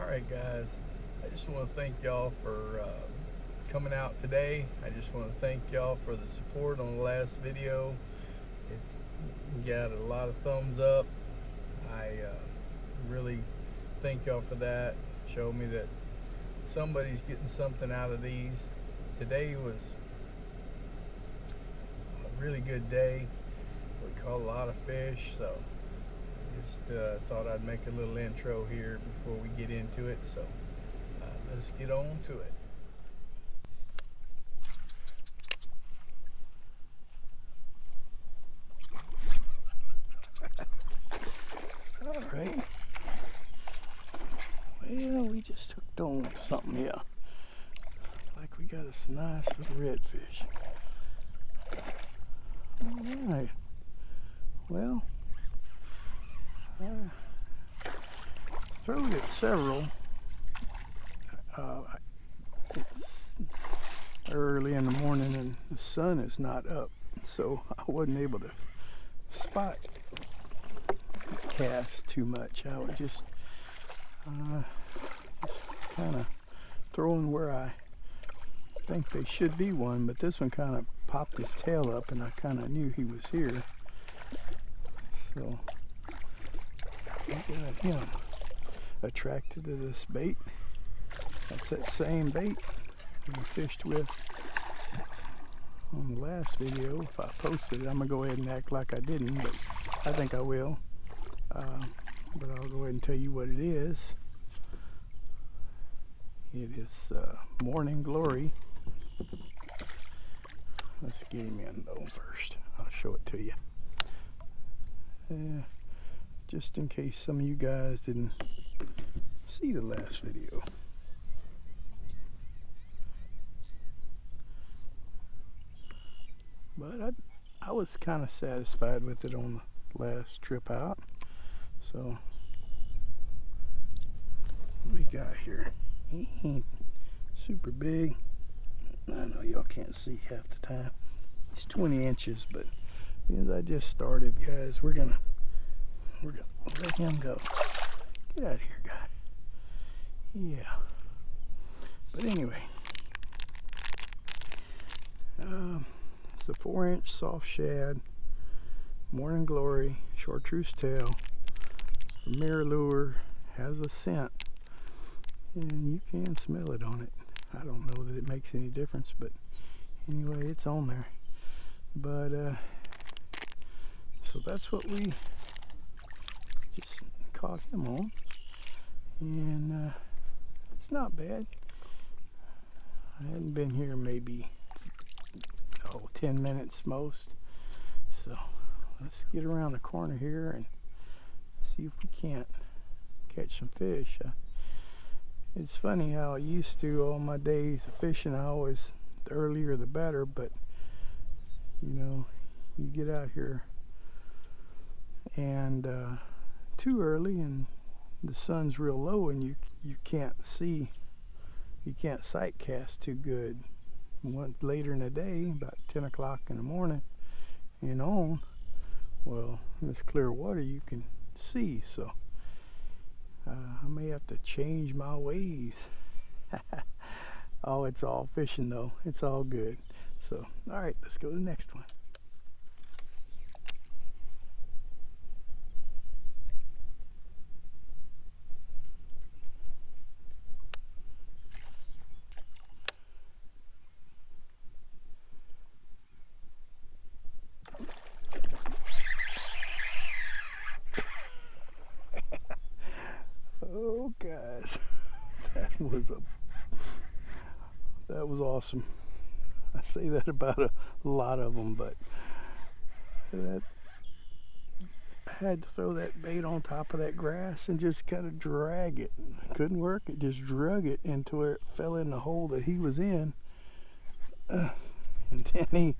Alright guys, I just want to thank y'all for coming out today. I just want to thank y'all for the support on the last video. It's got a lot of thumbs up. I really thank y'all for that. Showed me that somebody's getting something out of these. Today was a really good day. We caught a lot of fish, so just thought I'd make a little intro here before we get into it. So let's get on to it. All right. Well, we just took on something here. Like we got us a nice little redfish. All right. Well, throwed at several. It's early in the morning and the sun is not up, so I wasn't able to spot cast too much. I was just kind of throwing where I think they should be one, but this one kind of popped his tail up and I kind of knew he was here. So I got him attracted to this bait. That's that same bait I fished with on the last video. If I posted it, I'm gonna go ahead and act like I didn't, but I think I will. But I'll go ahead and tell you what it is. It is Morning Glory. Let's get him in though first. I'll show it to you. Just in case some of you guys didn't see the last video. But I was kind of satisfied with it on the last trip out. So what we got here? He ain't super big. I know y'all can't see half the time. He's 20 inches, but as I just started, guys, we're gonna let him go. Get out of here, guy. Yeah. But anyway, it's a 4-inch soft shad, Morning Glory, chartreuse tail, mirror lure, has a scent, and you can smell it on it. I don't know that it makes any difference, but anyway, it's on there. But so that's what we just caught him on, and it's not bad. I hadn't been here maybe 10 minutes most, so let's get around the corner here and see if we can't catch some fish. It's funny how I used to, all my days of fishing, I always, the earlier the better, but you know, you get out here and too early and the sun's real low and you can't see, you can't sight cast too good. Later in the day, about 10 o'clock in the morning and on, well, in this clear water you can see, so I may have to change my ways. Oh, it's all fishing though, it's all good. So all right, let's go to the next one. Oh guys, that was awesome. I say that about a lot of them, but I had to throw that bait on top of that grass and just kind of drag it. Couldn't work, it just drug it into where it fell in the hole that he was in, and then he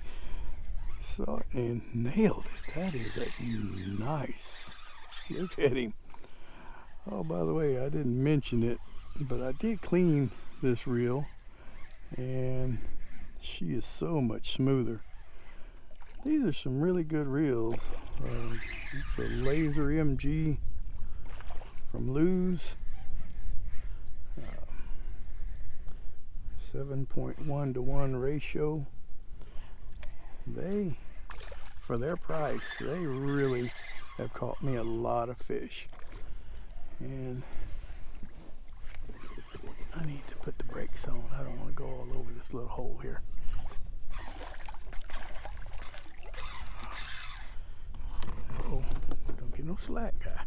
saw it and nailed it. That is nice. Look at him. Oh, by the way, I didn't mention it, but I did clean this reel, and she is so much smoother. These are some really good reels. It's a Laser MG from Lew's. 7.1 to 1 ratio. They, for their price, they really have caught me a lot of fish. And I need to put the brakes on. I don't want to go all over this little hole here. Oh, don't get no slack, guy.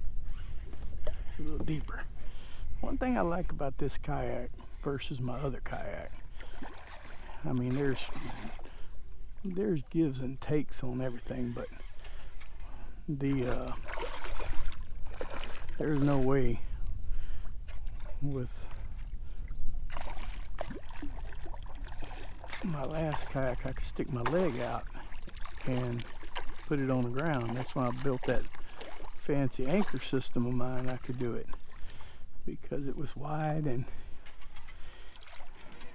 It's a little deeper. One thing I like about this kayak versus my other kayak, I mean, there's gives and takes on everything, but there's no way with my last kayak I could stick my leg out and put it on the ground. That's when I built that fancy anchor system of mine. I could do it because it was wide and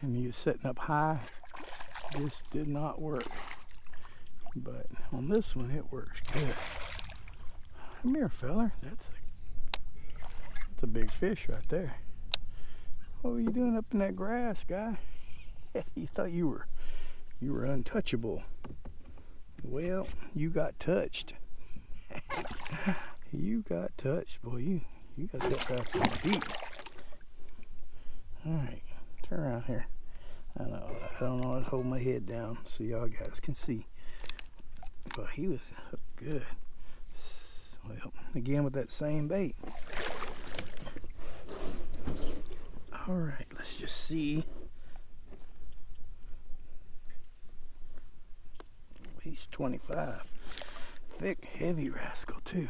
you was setting up high. This did not work, but on this one it works good. Come here, feller. That's a big fish right there. What were you doing up in that grass, guy? You thought you were untouchable. Well, you got touched. You got touched, boy. You got that grass deep. All right, turn around here. I don't know how to hold my head down so y'all guys can see. But he was good. Well, again with that same bait. All right, let's just see. He's 25. Thick, heavy rascal too.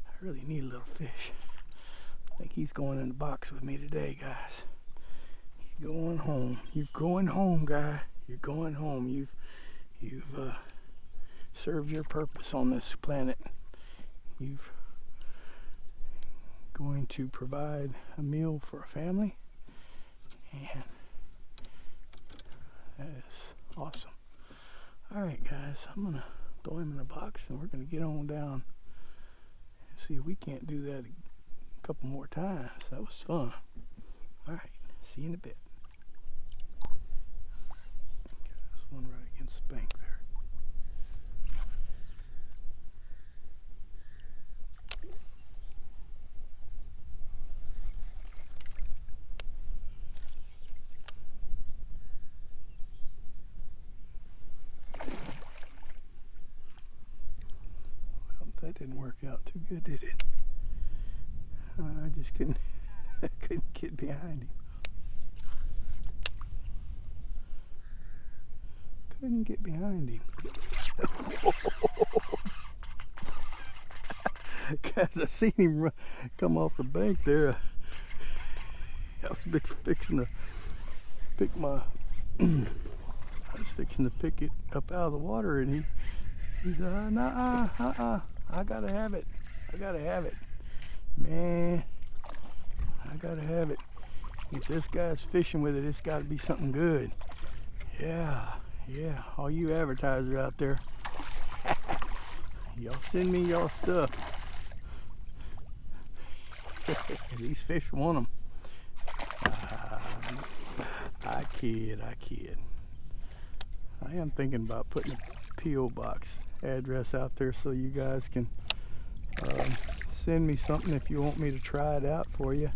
I really need a little fish. I think he's going in the box with me today, guys. He's going home. You're going home, guy. You're going home. You've served your purpose on this planet. You've going to provide a meal for a family, and that is awesome. All right, guys, I'm gonna throw him in a box and we're gonna get on down and see if we can't do that a couple more times. That was fun. All right, see you in a bit. This one right against the bank there. That didn't work out too good, did it? I just couldn't get behind him. Couldn't get behind him. Guys, I seen him come off the bank there. I was fixing to pick my. I was fixing to pick it up out of the water, and he said, "Nah, I gotta have it. I gotta have it. Man, I gotta have it. If this guy's fishing with it, it's gotta be something good." Yeah. All you advertisers out there, y'all send me y'all stuff. These fish want them. I kid. I am thinking about putting a P.O. box address out there so you guys can send me something if you want me to try it out for you.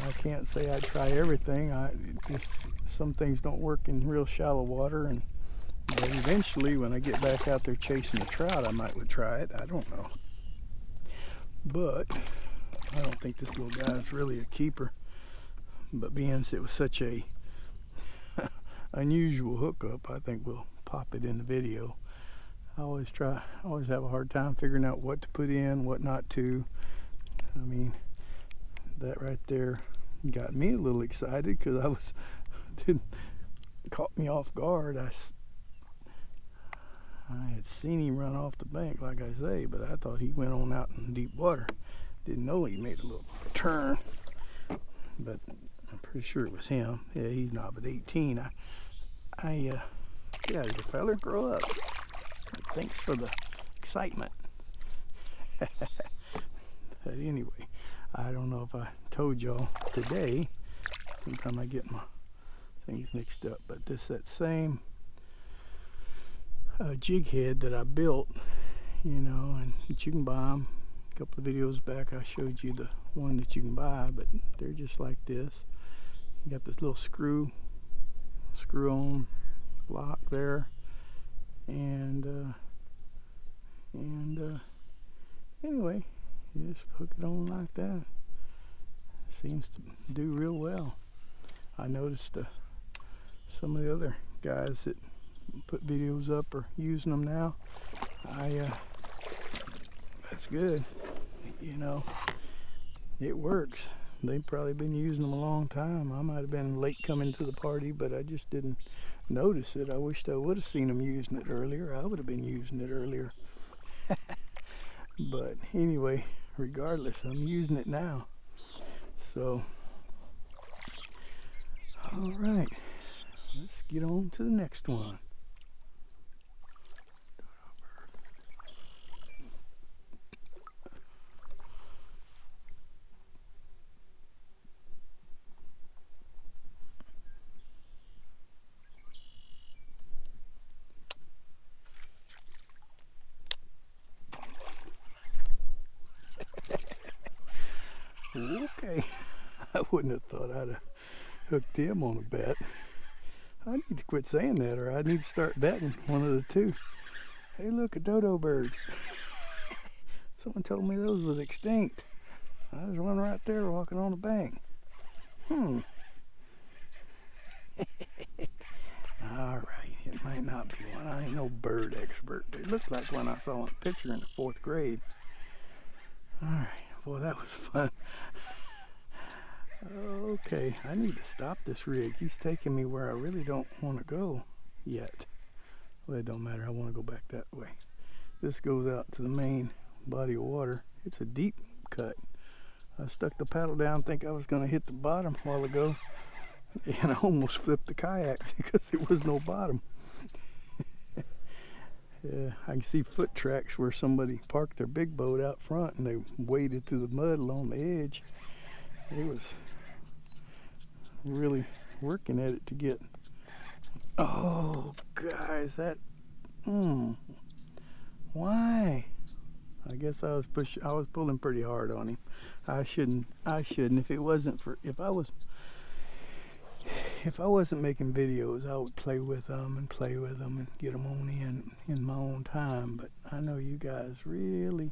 I can't say I'd try everything. Just some things don't work in real shallow water, but eventually when I get back out there chasing the trout, I might try it. I don't know, but I don't think this little guy is really a keeper. But being as it was such a unusual hookup, I think we'll pop it in the video. I always have a hard time figuring out what to put in, what not to. I mean, that right there got me a little excited because caught me off guard. I had seen him run off the bank, like I say, but I thought he went on out in deep water. Didn't know he made a little turn, but I'm pretty sure it was him. Yeah, he's not but 18. Get out of here, fella, grow up. Thanks for the excitement. But anyway, I don't know if I told y'all today, sometime I get things mixed up, but that same jig head that I built, you know, and that you can buy them. A couple of videos back I showed you the one that you can buy, but they're just like this. You got this little screw on lock there, and anyway, you just hook it on like that. Seems to do real well. I noticed some of the other guys that put videos up are using them now. That's good. You know, it works. They've probably been using them a long time. I might have been late coming to the party, but I just didn't notice it. I wished I would have seen them using it earlier. I would have been using it earlier. But anyway, regardless, I'm using it now. So, all right, let's get on to the next one. Okay, I wouldn't have thought I'd have hooked him on a bet. I need to quit saying that, or I need to start betting, one of the two. Hey, look, a dodo bird. Someone told me those was extinct. There's one right there walking on the bank. All right, it might not be one. I ain't no bird expert, but it looked like one I saw in a picture in the 4th grade. All right. Boy, that was fun. Okay, I need to stop this rig. He's taking me where I really don't want to go yet. Well, it don't matter. I want to go back that way. This goes out to the main body of water. It's a deep cut. I stuck the paddle down, think I was going to hit the bottom a while ago, and I almost flipped the kayak because there was no bottom. Yeah, I can see foot tracks where somebody parked their big boat out front and they waded through the mud along the edge. It was really working at it to get. Oh, guys, that. Why? I guess I was pulling pretty hard on him. I shouldn't. If it wasn't for, if I wasn't making videos, I would play with them and get them on in my own time. But I know you guys really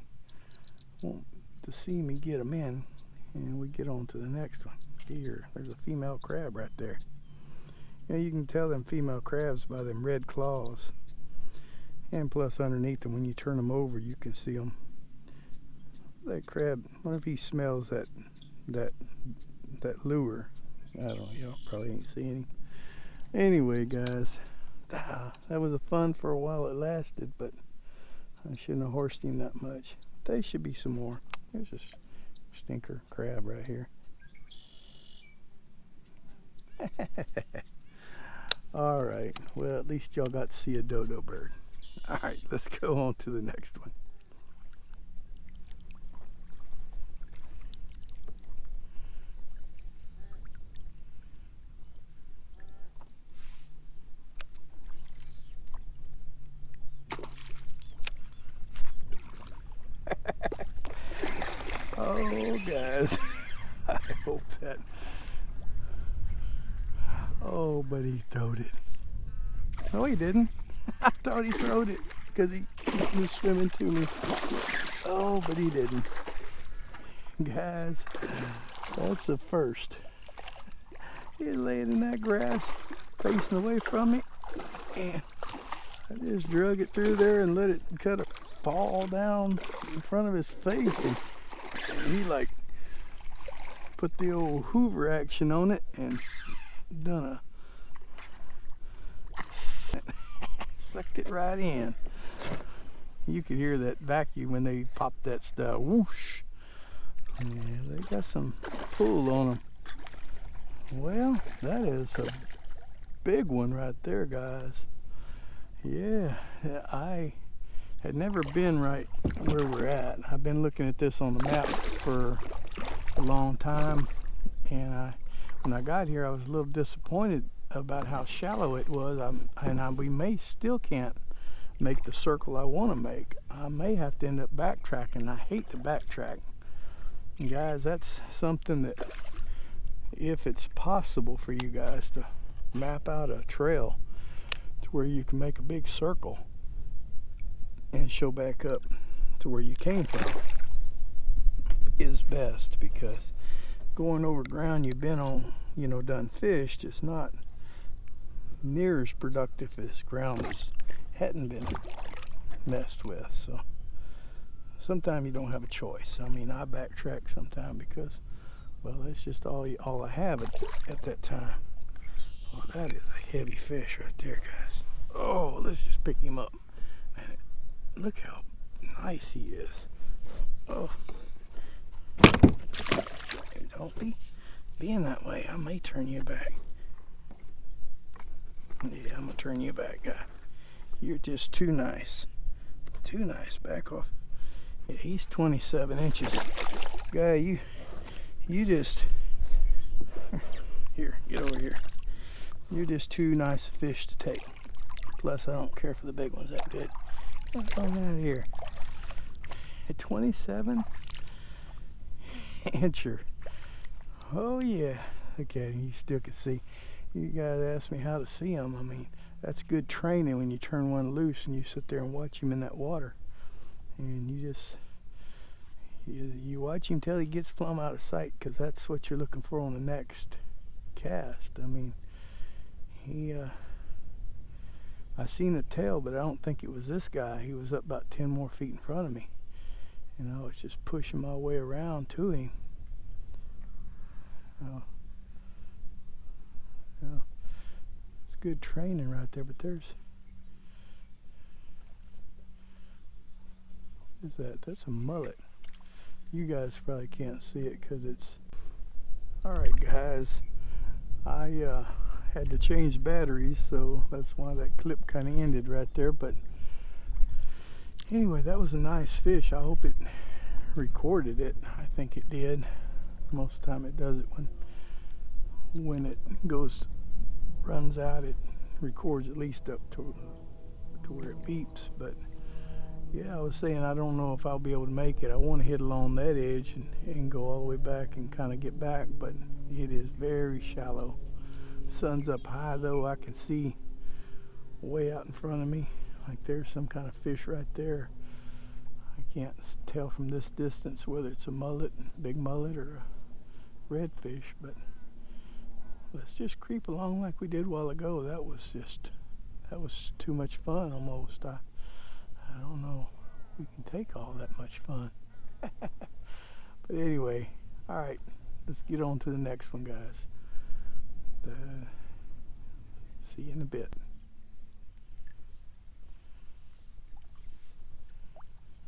want to see me get them in, and we get on to the next one. Here, there's a female crab right there. You know, you can tell them female crabs by them red claws. And plus underneath them, when you turn them over, you can see them. That crab, what if he smells that lure? I don't know, y'all probably ain't seeing him. Anyway, guys, that was a fun for a while it lasted, but I shouldn't have horsed him that much. There should be some more. There's a stinker crab right here. All right, well, at least y'all got to see a dodo bird. All right, let's go on to the next one. Oh, guys, I hope that. Oh, but he throwed it. No, he didn't. I thought he throwed it because he was swimming to me. Oh, but he didn't. Guys, that's the first. He's laying in that grass, facing away from me, and I just drug it through there and let it kind of fall down in front of his face, and he like put the old Hoover action on it and done a sucked it right in. You could hear that vacuum when they pop that stuff. Whoosh. Yeah, they got some pull on them. Well, that is a big one right there, guys. Yeah, I had never been right where we're at. I've been looking at this on the map for a long time, and when I got here I was a little disappointed. about how shallow it was, we may still can't make the circle I want to make. I may have to end up backtracking. I hate to backtrack. Guys, that's something that, if it's possible for you guys to map out a trail to where you can make a big circle and show back up to where you came from, is best, because going over ground you've been on, done fished, is not near as productive as ground that hadn't been messed with. So sometimes you don't have a choice. I mean, I backtrack sometimes because, well, that's just all I have at that time. Oh, that is a heavy fish right there, guys. Oh, let's just pick him up. Man, look how nice he is. Oh, don't be being that way. I may turn you back. Yeah, I'm gonna turn you back, guy. You're just too nice. Too nice. Back off. Yeah, he's 27 inches. Guy, you just... Here, get over here. You're just too nice a fish to take. Plus, I don't care for the big ones that good. What's going on out here? At 27 incher. Oh yeah. Look at him. You still can see. You guys asked me how to see him. I mean, that's good training when you turn one loose and you sit there and watch him in that water. And you watch him till he gets plumb out of sight, because that's what you're looking for on the next cast. I mean, I seen the tail, but I don't think it was this guy. He was up about 10 more feet in front of me, and I was just pushing my way around to him. It's good training right there. But what is that? That's a mullet. You guys probably can't see it because it's... Alright guys, I had to change batteries, so that's why that clip kind of ended right there. But anyway, that was a nice fish. I hope it recorded it. I think it did. Most of the time it does it when it runs out, it records at least up to where it beeps. But yeah, I was saying, I don't know if I'll be able to make it. I want to hit along that edge and go all the way back and kind of get back, but it is very shallow. Sun's up high though. I can see way out in front of me, like there's some kind of fish right there. I can't tell from this distance whether it's a mullet, big mullet, or a redfish, but let's just creep along like we did a while ago. That was too much fun almost. I don't know if we can take all that much fun. But anyway, alright, let's get on to the next one, guys. See you in a bit.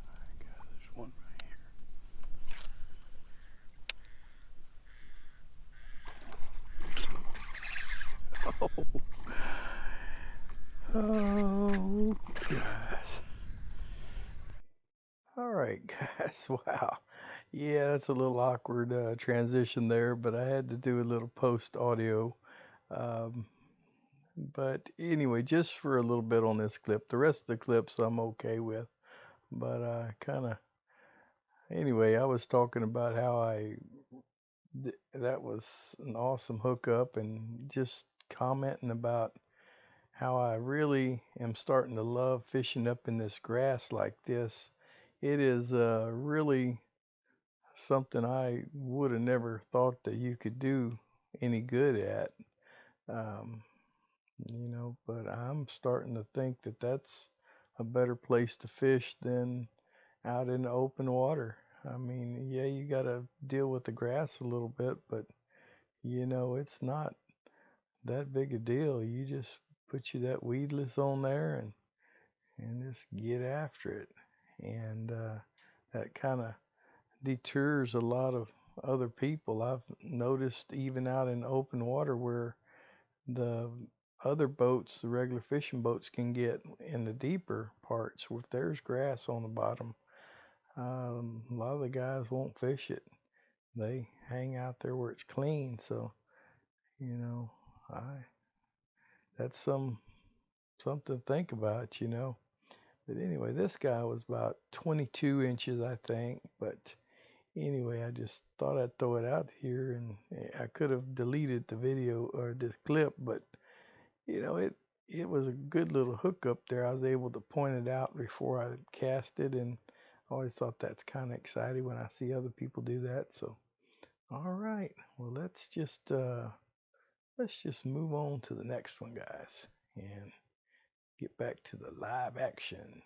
Alright guys, there's one right here. Oh, guys. Alright guys, wow. Yeah, that's a little awkward transition there, but I had to do a little post audio. But anyway, just for a little bit on this clip. The rest of the clips I'm okay with. But anyway, I was talking about how that was an awesome hookup, and just commenting about how I really am starting to love fishing up in this grass like this. It is really something I would have never thought that you could do any good at. But I'm starting to think that that's a better place to fish than out in the open water. I mean, yeah, you got to deal with the grass a little bit, but it's not that big a deal. You just put that weedless on there and just get after it. And that kind of deters a lot of other people. I've noticed even out in open water where the other boats, the regular fishing boats, can get in the deeper parts if there's grass on the bottom. A lot of the guys won't fish it. They hang out there where it's clean. So, I that's something to think about, you know. But anyway, this guy was about 22 inches, I think. But anyway, I just thought I'd throw it out here, and I could have deleted the video or this clip, but you know, it was a good little hook up there. I was able to point it out before I cast it, and I always thought that's kind of exciting when I see other people do that. So, all right, well, let's just move on to the next one, guys, and get back to the live action.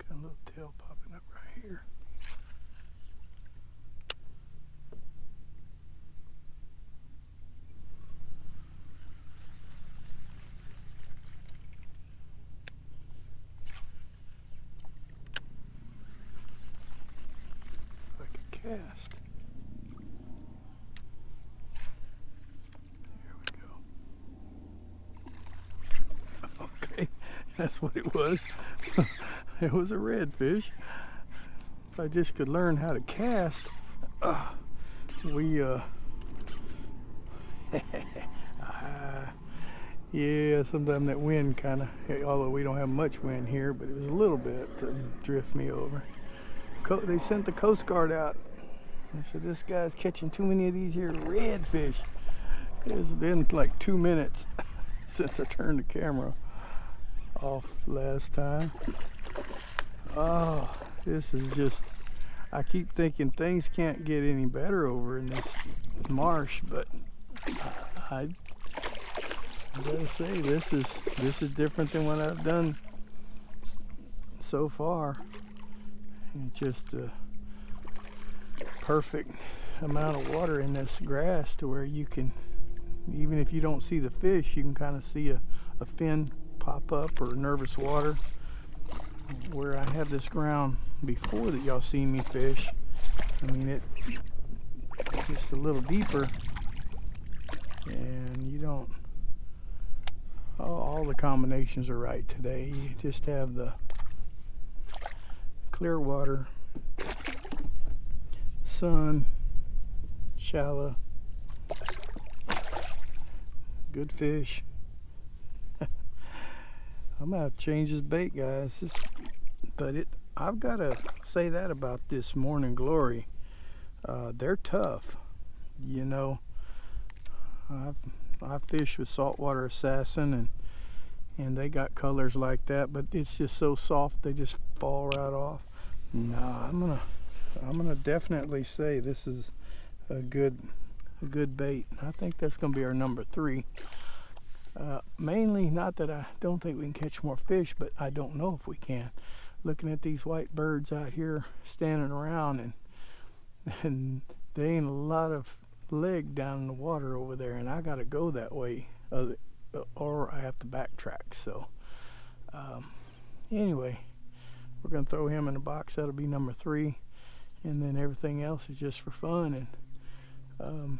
Got a little tail popping up right here. Like a cast. There we go. Okay, that's what it was. It was a redfish. If I just could learn how to cast, yeah, sometimes that wind kind of, although we don't have much wind here, but it was a little bit to drift me over. They sent the Coast Guard out. They said, this guy's catching too many of these here redfish. It's been like 2 minutes since I turned the camera off last time. Oh, this is just, I keep thinking things can't get any better over in this marsh, but I gotta say this is different than what I've done so far. It's just a perfect amount of water in this grass to where you can, even if you don't see the fish, you can kind of see a fin pop up or nervous water. Where I have this ground before that y'all seen me fish, I mean it's just a little deeper, and you don't, all the combinations are right today. You just have the clear water, sun, shallow, good fish. I'm gonna have to change this bait, guys. I've got to say that about this Morning Glory. They're tough, you know. I've fished with Saltwater Assassin, and they got colors like that, but it's just so soft they just fall right off. No, I'm gonna definitely say this is a good bait. I think that's gonna be our number 3. Mainly, not that I don't think we can catch more fish, but I don't know if we can. Looking at these white birds out here standing around, and there ain't a lot of leg down in the water over there, and I gotta go that way, or I have to backtrack. So anyway, we're gonna throw him in the box. That'll be number 3, and then everything else is just for fun. And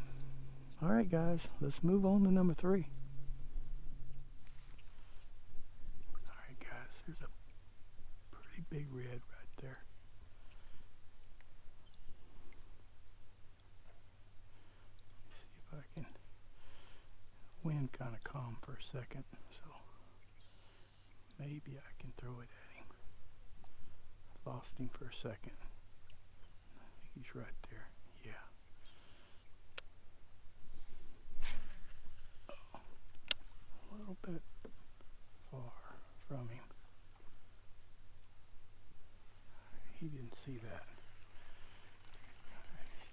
all right, guys, let's move on to number 3. There's a pretty big red right there. Let me see if I can. Wind kind of calm for a second, so maybe I can throw it at him. Lost him for a second. I think he's right there. Yeah. Oh, a little bit far from him. He didn't see that.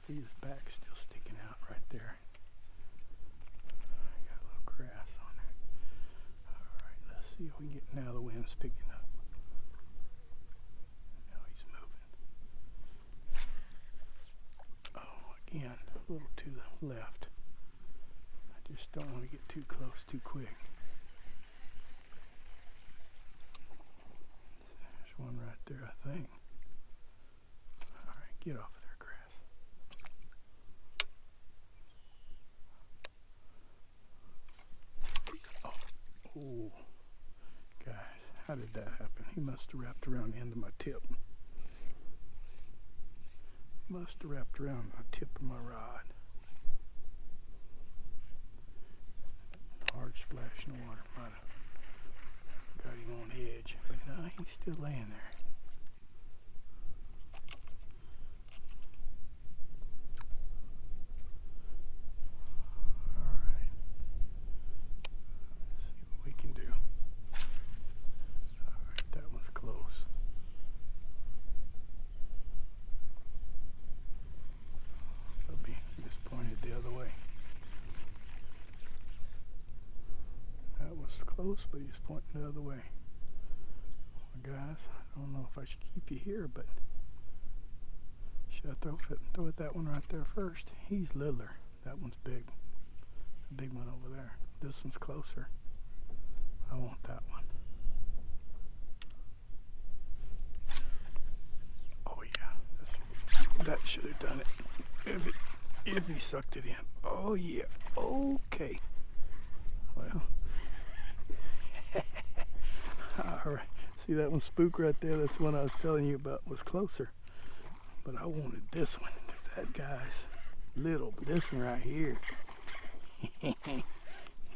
See his back still sticking out right there. I got a little grass on there. Alright, let's see if we can get, now the wind's picking up. Now he's moving. Oh, again, a little to the left. I just don't want to get too close too quick. There's one right there, I think. Get off of their grass. Oh, guys, how did that happen? He must have wrapped around the end of my tip. Must have wrapped around the tip of my rod. splash in the water. Might have got him on the edge, but no, he's still laying there. All right. Let's see what we can do. All right, that one's close. I'll be just pointed the other way. That was close, but he's pointing the other way. Well, guys, I don't know if I should keep you here, but should I throw it that one right there first? He's littler. That one's big. It's a big one over there. This one's closer. I want that one. Oh yeah, that should have done it. If he sucked it in. Oh yeah. Okay. Well. Alright, see that one spook right there? That's the one I was telling you about, was closer. But I wanted this one, because that guy's little. But this one right here,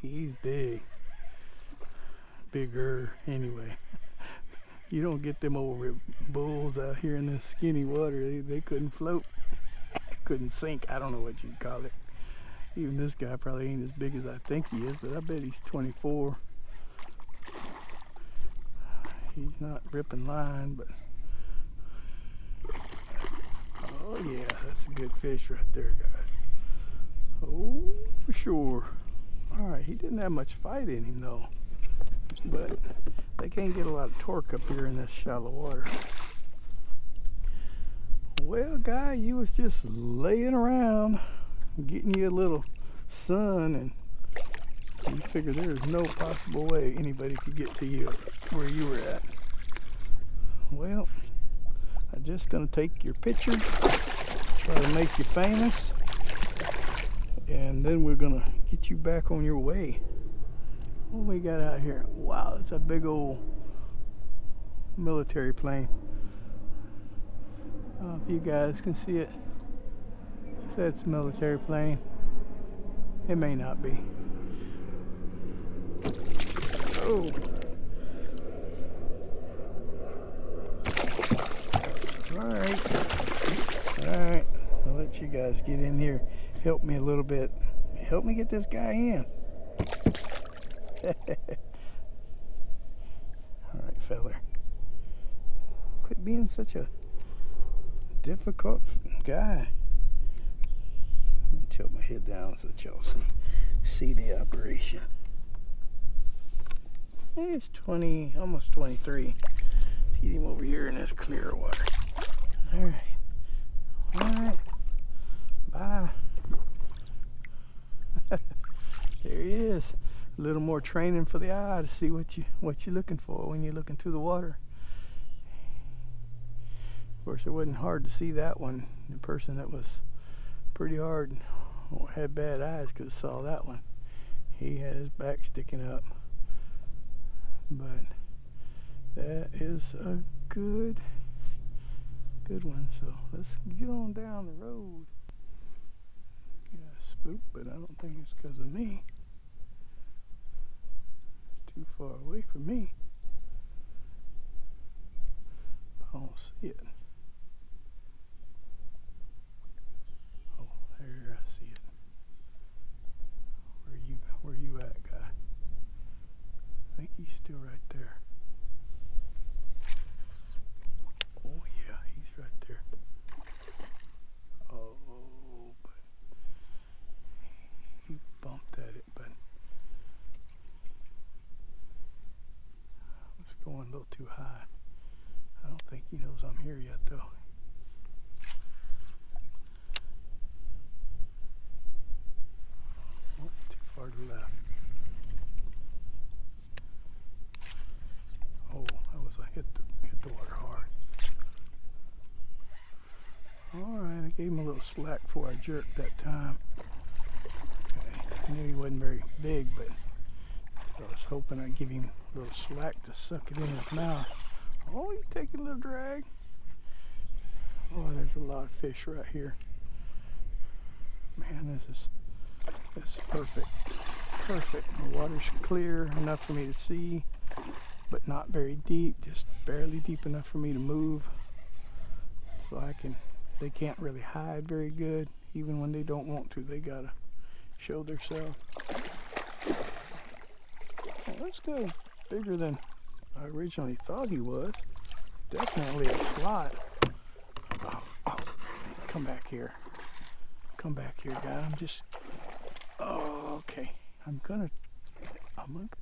he's big. Bigger, anyway. You don't get them over bulls out here in this skinny water. They couldn't float. Couldn't sink. I don't know what you'd call it. Even this guy probably ain't as big as I think he is, but I bet he's 24. He's not ripping line, but oh yeah, that's a good fish right there, guys. Oh, for sure. All right, he didn't have much fight in him though, but they can't get a lot of torque up here in this shallow water. Well, guy, you was just laying around, getting you a little sun, and you figure there's no possible way anybody could get to you where you were at. Well, I'm just gonna take your picture, try to make you famous, and then we're gonna get you back on your way. What we got out here? Wow, it's a big old military plane. I don't know if you guys can see it. So it's a military plane. It may not be. Oh. Alright. I'll let you guys get in here. Help me a little bit. Help me get this guy in. Alright, feller. Quit being such a difficult guy. Let me tilt my head down so that y'all see the operation. It's 20, almost 23. Let's get him over here in this clear water. Alright. Alright. Bye. There he is. A little more training for the eye to see what you're looking for when you're looking through the water. Of course, it wasn't hard to see that one. The person that was pretty hard or had bad eyes could have saw that one. He had his back sticking up. But that is a good one. So let's get on down the road. Got a spook, but I don't think it's because of me. It's too far away from me. I don't see it. Oh, there, I see it. Where you at, guy? I think he's still right there. Oh yeah, he's right there. Oh, but he bumped at it, but I was going a little too high. I don't think he knows I'm here yet though. Oh, too far to the left. Oh, that was hit the water hard. Alright, I gave him a little slack before I jerked that time. Okay, I knew he wasn't very big, but I was hoping I'd give him a little slack to suck it in his mouth. Oh, he's taking a little drag. Oh, there's a lot of fish right here. Man, this is perfect. perfect. The water's clear enough for me to see, but not very deep, just barely deep enough for me to move. So they can't really hide very good, even when they don't want to. They gotta show themselves. Oh, that's good. Bigger than I originally thought he was. Definitely a slot. Oh, come back here. Come back here, guy. Okay. I'm gonna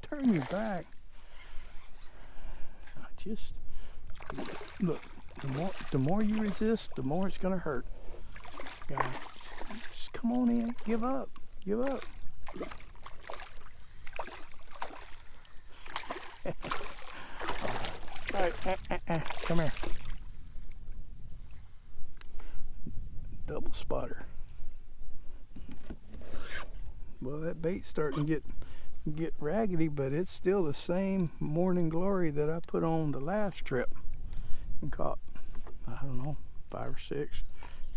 turn you back. Look. The more you resist, the more it's gonna hurt. Guy, just come on in. Give up. Give up. All right. Come here. Double spotter. Well, that bait's starting to get raggedy, but it's still the same morning glory that I put on the last trip and caught, I don't know, 5 or 6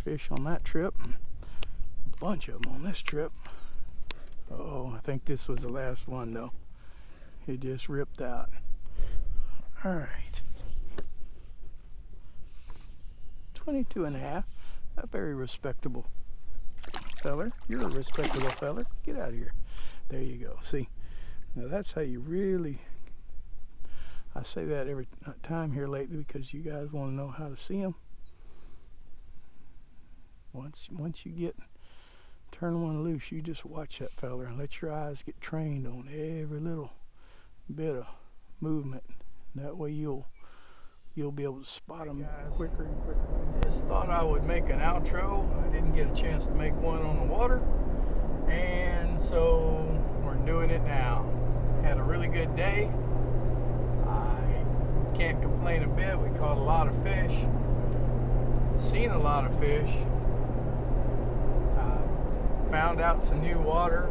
fish on that trip. A bunch of them on this trip. Oh, I think this was the last one though. It just ripped out. All right. 22 and a half. A very respectable feller. You're a respectable feller. Get out of here. There you go. See, now that's how you really, I say that every time here lately because you guys want to know how to see them. Once you turn one loose, you just watch that feller and let your eyes get trained on every little bit of movement. That way you'll be able to spot them quicker and quicker. Just thought I would make an outro. I didn't get a chance to make one on the water, and so we're doing it now. Had a really good day. I can't complain a bit. We caught a lot of fish, seen a lot of fish, found out some new water,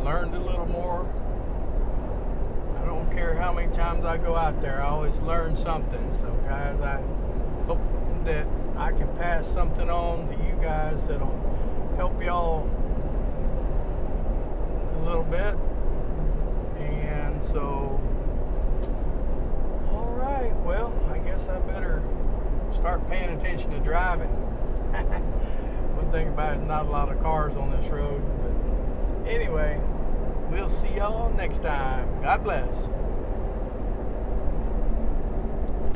learned a little more. I don't care how many times I go out there, I always learn something. So guys, I hope that I can pass something on to you guys that'll help y'all a little bit. And so, all right, well, I guess I better start paying attention to driving. One thing about it is not a lot of cars on this road, but anyway, we'll see y'all next time. God bless.